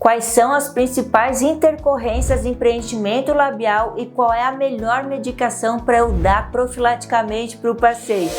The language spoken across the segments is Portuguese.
quais são as principais intercorrências em preenchimento labial e qual é a melhor medicação para eu dar profilaticamente para o paciente.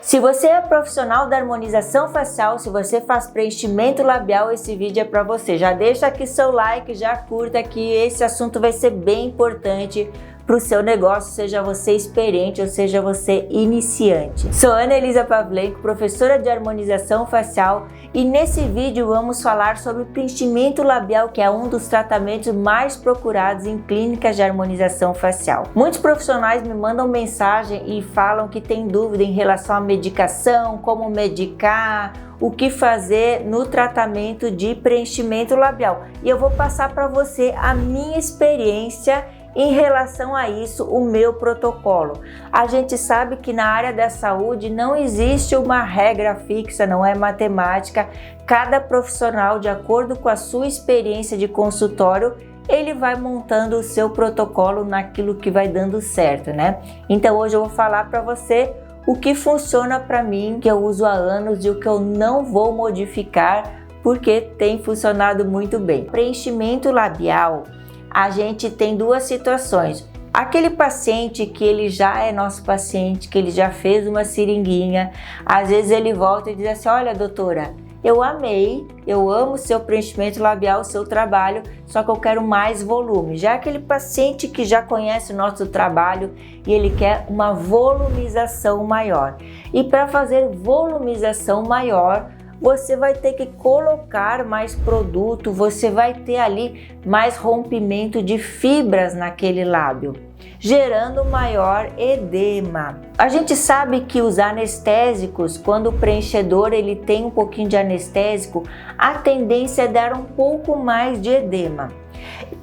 Se você é profissional da harmonização facial, se você faz preenchimento labial, esse vídeo é para você. Já deixa aqui seu like, já curta que esse assunto vai ser bem importante para o seu negócio, seja você experiente ou seja você iniciante. Sou Ana Elisa Pavlenko, professora de harmonização facial, e nesse vídeo vamos falar sobre preenchimento labial, que é um dos tratamentos mais procurados em clínicas de harmonização facial. Muitos profissionais me mandam mensagem e falam que tem dúvida em relação à medicação, como medicar, o que fazer no tratamento de preenchimento labial. E eu vou passar para você a minha experiência em relação a isso, o meu protocolo. A gente sabe que na área da saúde não existe uma regra fixa, não é matemática. Cada profissional, de acordo com a sua experiência de consultório, ele vai montando o seu protocolo naquilo que vai dando certo, né? Então hoje eu vou falar para você o que funciona para mim, que eu uso há anos, e o que eu não vou modificar, porque tem funcionado muito bem. Preenchimento labial, a gente tem duas situações. Aquele paciente que ele já é nosso paciente, que ele já fez uma seringuinha, às vezes ele volta e diz assim: olha, doutora, eu amei, eu amo seu preenchimento labial, o seu trabalho, só que eu quero mais volume. Já aquele paciente que já conhece o nosso trabalho e ele quer uma volumização maior. E para fazer volumização maior, você vai ter que colocar mais produto, você vai ter ali mais rompimento de fibras naquele lábio, gerando maior edema. A gente sabe que os anestésicos, quando o preenchedor ele tem um pouquinho de anestésico, a tendência é dar um pouco mais de edema.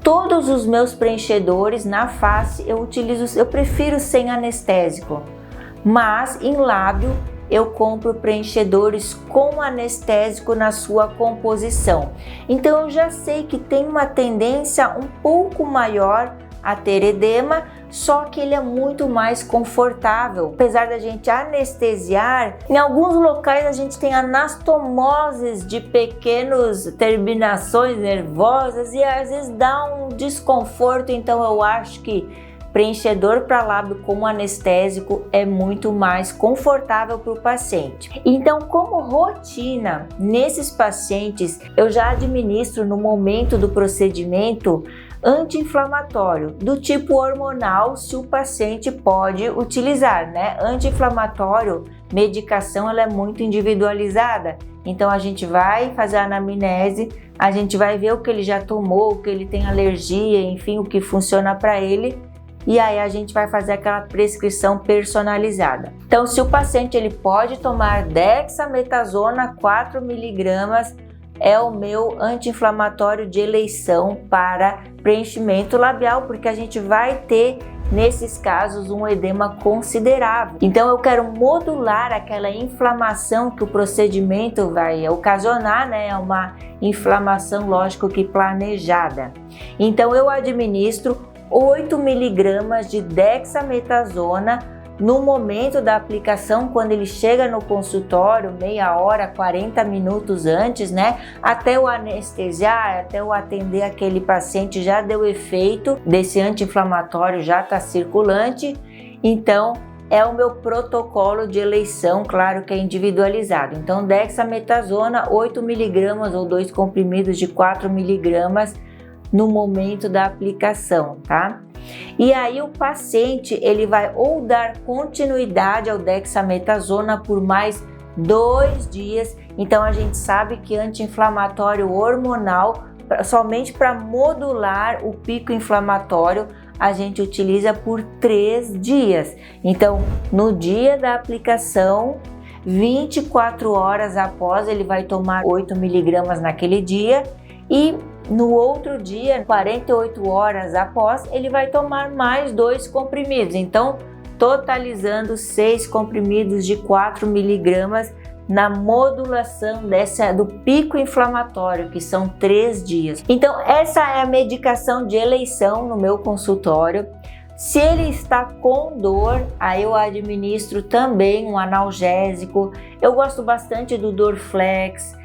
Todos os meus preenchedores na face eu prefiro sem anestésico, mas em lábio eu compro preenchedores com anestésico na sua composição. Então eu já sei que tem uma tendência um pouco maior a ter edema, só que ele é muito mais confortável. Apesar da gente anestesiar, em alguns locais a gente tem anastomoses de pequenas terminações nervosas e às vezes dá um desconforto. Então eu acho que preenchedor para lábio com anestésico é muito mais confortável para o paciente. Então, como rotina, nesses pacientes, eu já administro no momento do procedimento anti-inflamatório do tipo hormonal, se o paciente pode utilizar, né? Anti-inflamatório, medicação, ela é muito individualizada. Então a gente vai fazer a anamnese, a gente vai ver o que ele já tomou, o que ele tem alergia, enfim, o que funciona para ele. E aí a gente vai fazer aquela prescrição personalizada. Então, se o paciente ele pode tomar dexametasona 4 mg, é o meu anti-inflamatório de eleição para preenchimento labial, porque a gente vai ter nesses casos um edema considerável. Então eu quero modular aquela inflamação que o procedimento vai ocasionar, né? É uma inflamação, lógico que planejada. Então eu administro 8 mg de dexametasona no momento da aplicação, quando ele chega no consultório, meia hora, 40 minutos antes, né? Até eu anestesiar, até eu atender aquele paciente, já deu efeito desse anti-inflamatório, já está circulante. Então, é o meu protocolo de eleição, claro que é individualizado. Então, dexametasona, 8 mg ou 2 comprimidos de 4 mg no momento da aplicação, tá? E aí o paciente ele vai ou dar continuidade ao dexametasona por mais 2 dias. Então a gente sabe que anti-inflamatório hormonal, somente para modular o pico inflamatório, a gente utiliza por 3 dias. Então no dia da aplicação, 24 horas após, ele vai tomar 8 mg naquele dia, e no outro dia, 48 horas após, ele vai tomar mais 2 comprimidos. Então, totalizando 6 comprimidos de 4 mg na modulação do pico inflamatório, que são 3 dias. Então, essa é a medicação de eleição no meu consultório. Se ele está com dor, aí eu administro também um analgésico. Eu gosto bastante do Dorflex,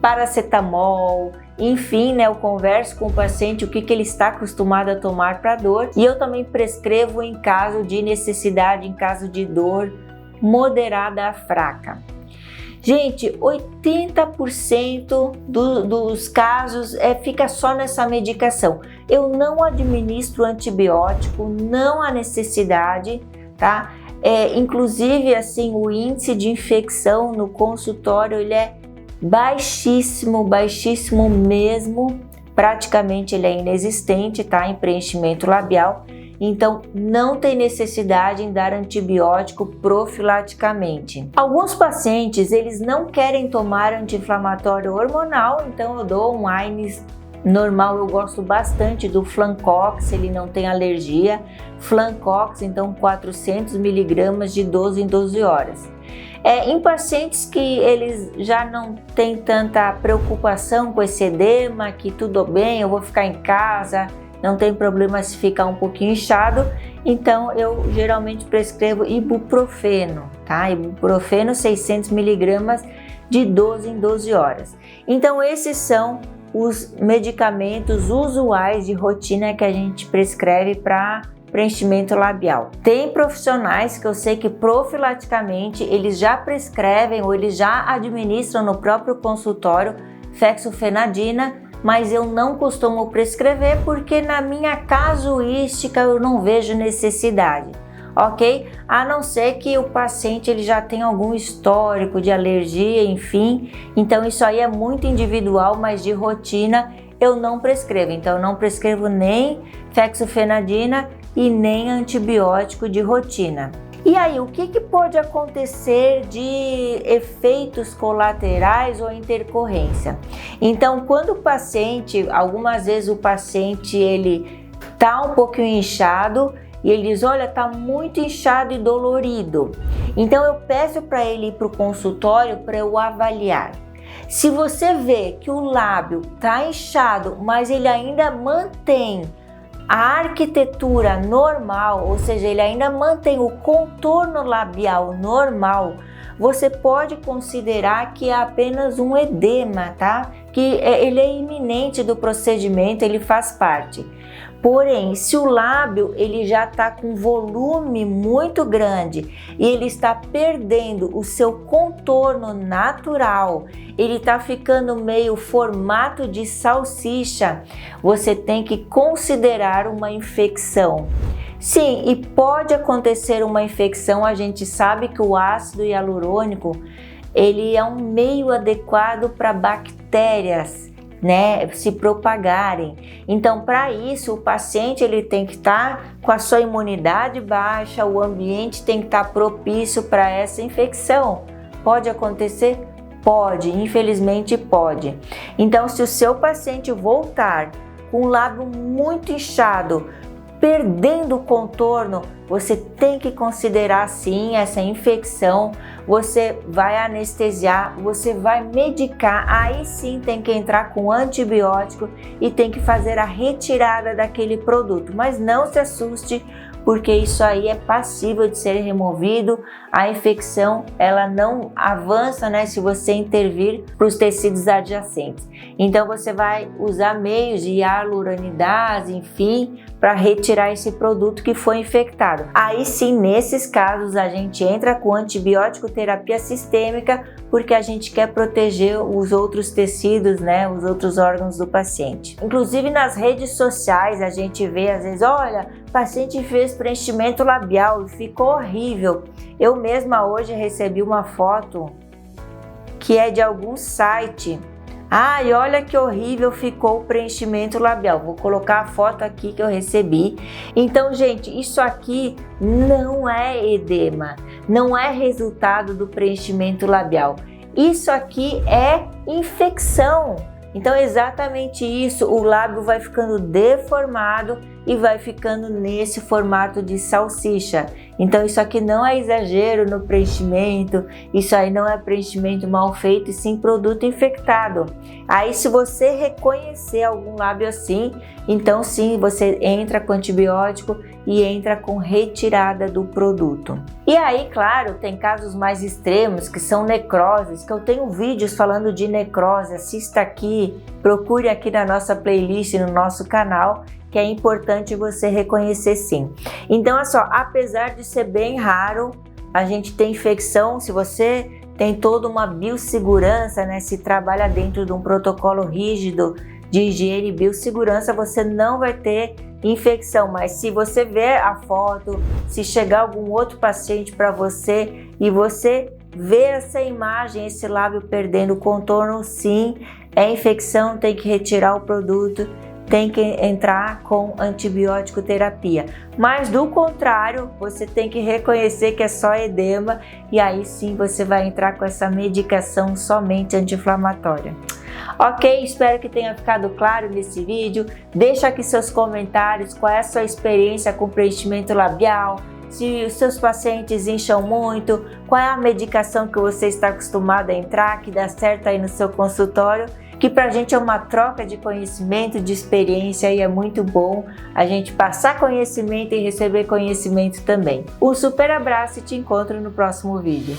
paracetamol, enfim, né, eu converso com o paciente o que ele está acostumado a tomar para dor, e eu também prescrevo em caso de necessidade, em caso de dor moderada a fraca. Gente, 80% dos casos fica só nessa medicação. Eu não administro antibiótico, não há necessidade, tá? Inclusive, assim, o índice de infecção no consultório ele é baixíssimo, baixíssimo mesmo. Praticamente ele é inexistente, tá? Em preenchimento labial. Então, não tem necessidade em dar antibiótico profilaticamente. Alguns pacientes, eles não querem tomar anti-inflamatório hormonal, então eu dou um AINES normal. Eu gosto bastante do Flancox, ele não tem alergia. Flancox, então 400 mg de 12 em 12 horas. Em pacientes que eles já não têm tanta preocupação com esse edema, que tudo bem, eu vou ficar em casa, não tem problema se ficar um pouquinho inchado, então eu geralmente prescrevo ibuprofeno, tá? Ibuprofeno 600 mg de 12 em 12 horas. Então esses são os medicamentos usuais de rotina que a gente prescreve para preenchimento labial. Tem profissionais que eu sei que profilaticamente eles já prescrevem ou eles já administram no próprio consultório fexofenadina, mas eu não costumo prescrever porque na minha casuística eu não vejo necessidade, ok? A não ser que o paciente ele já tenha algum histórico de alergia, enfim, então isso aí é muito individual, mas de rotina eu não prescrevo. Então eu não prescrevo nem fexofenadina e nem antibiótico de rotina. E aí, o que pode acontecer de efeitos colaterais ou intercorrência? Então, quando o paciente, algumas vezes o paciente ele tá um pouquinho inchado e ele diz, olha, tá muito inchado e dolorido. Então eu peço para ele ir para o consultório para eu avaliar. Se você vê que o lábio tá inchado, mas ele ainda mantém a arquitetura normal, ou seja, ele ainda mantém o contorno labial normal, você pode considerar que é apenas um edema, tá? Que ele é iminente do procedimento, ele faz parte. Porém, se o lábio ele já está com volume muito grande e ele está perdendo o seu contorno natural, ele está ficando meio formato de salsicha, você tem que considerar uma infecção. Sim, e pode acontecer uma infecção. A gente sabe que o ácido hialurônico ele é um meio adequado para bactérias, né, se propagarem. Então, para isso, o paciente ele tem que estar com a sua imunidade baixa, o ambiente tem que estar propício para essa infecção. Pode acontecer? Pode, infelizmente pode. Então, se o seu paciente voltar com o lábio muito inchado, perdendo o contorno, você tem que considerar sim essa infecção, você vai anestesiar, você vai medicar, aí sim tem que entrar com antibiótico e tem que fazer a retirada daquele produto. Mas não se assuste, porque isso aí é passível de ser removido. A infecção ela não avança, né, se você intervir para os tecidos adjacentes. Então você vai usar meios de hialuronidase, enfim, para retirar esse produto que foi infectado. Aí sim, nesses casos a gente entra com antibiótico terapia sistêmica, porque a gente quer proteger os outros tecidos, né, os outros órgãos do paciente. Inclusive nas redes sociais a gente vê às vezes, olha, o paciente fez preenchimento labial e ficou horrível. Eu mesma hoje recebi uma foto que é de algum site. Ai, olha que horrível ficou o preenchimento labial. Vou colocar a foto aqui que eu recebi. Então, gente, isso aqui não é edema, não é resultado do preenchimento labial. Isso aqui é infecção. Então, exatamente isso, o lábio vai ficando deformado e vai ficando nesse formato de salsicha. Então, isso aqui não é exagero no preenchimento, isso aí não é preenchimento mal feito, e sim produto infectado. Aí, se você reconhecer algum lábio assim, então sim, você entra com antibiótico e entra com retirada do produto. E aí, claro, tem casos mais extremos que são necroses, que eu tenho vídeos falando de necrose, assista aqui, procure aqui na nossa playlist, no nosso canal, que é importante você reconhecer sim. Então, olha só, apesar de ser bem raro, a gente tem infecção, se você tem toda uma biossegurança, né, se trabalha dentro de um protocolo rígido de higiene e biossegurança, você não vai ter infecção, mas se você ver a foto, se chegar algum outro paciente para você e você ver essa imagem, esse lábio perdendo o contorno, sim, é infecção, tem que retirar o produto, tem que entrar com antibiótico terapia. Mas do contrário, você tem que reconhecer que é só edema e aí sim você vai entrar com essa medicação somente anti-inflamatória. Ok, espero que tenha ficado claro nesse vídeo. Deixa aqui seus comentários, qual é a sua experiência com preenchimento labial, se os seus pacientes incham muito, qual é a medicação que você está acostumado a entrar, que dá certo aí no seu consultório, que pra gente é uma troca de conhecimento, de experiência e é muito bom a gente passar conhecimento e receber conhecimento também. Um super abraço e te encontro no próximo vídeo.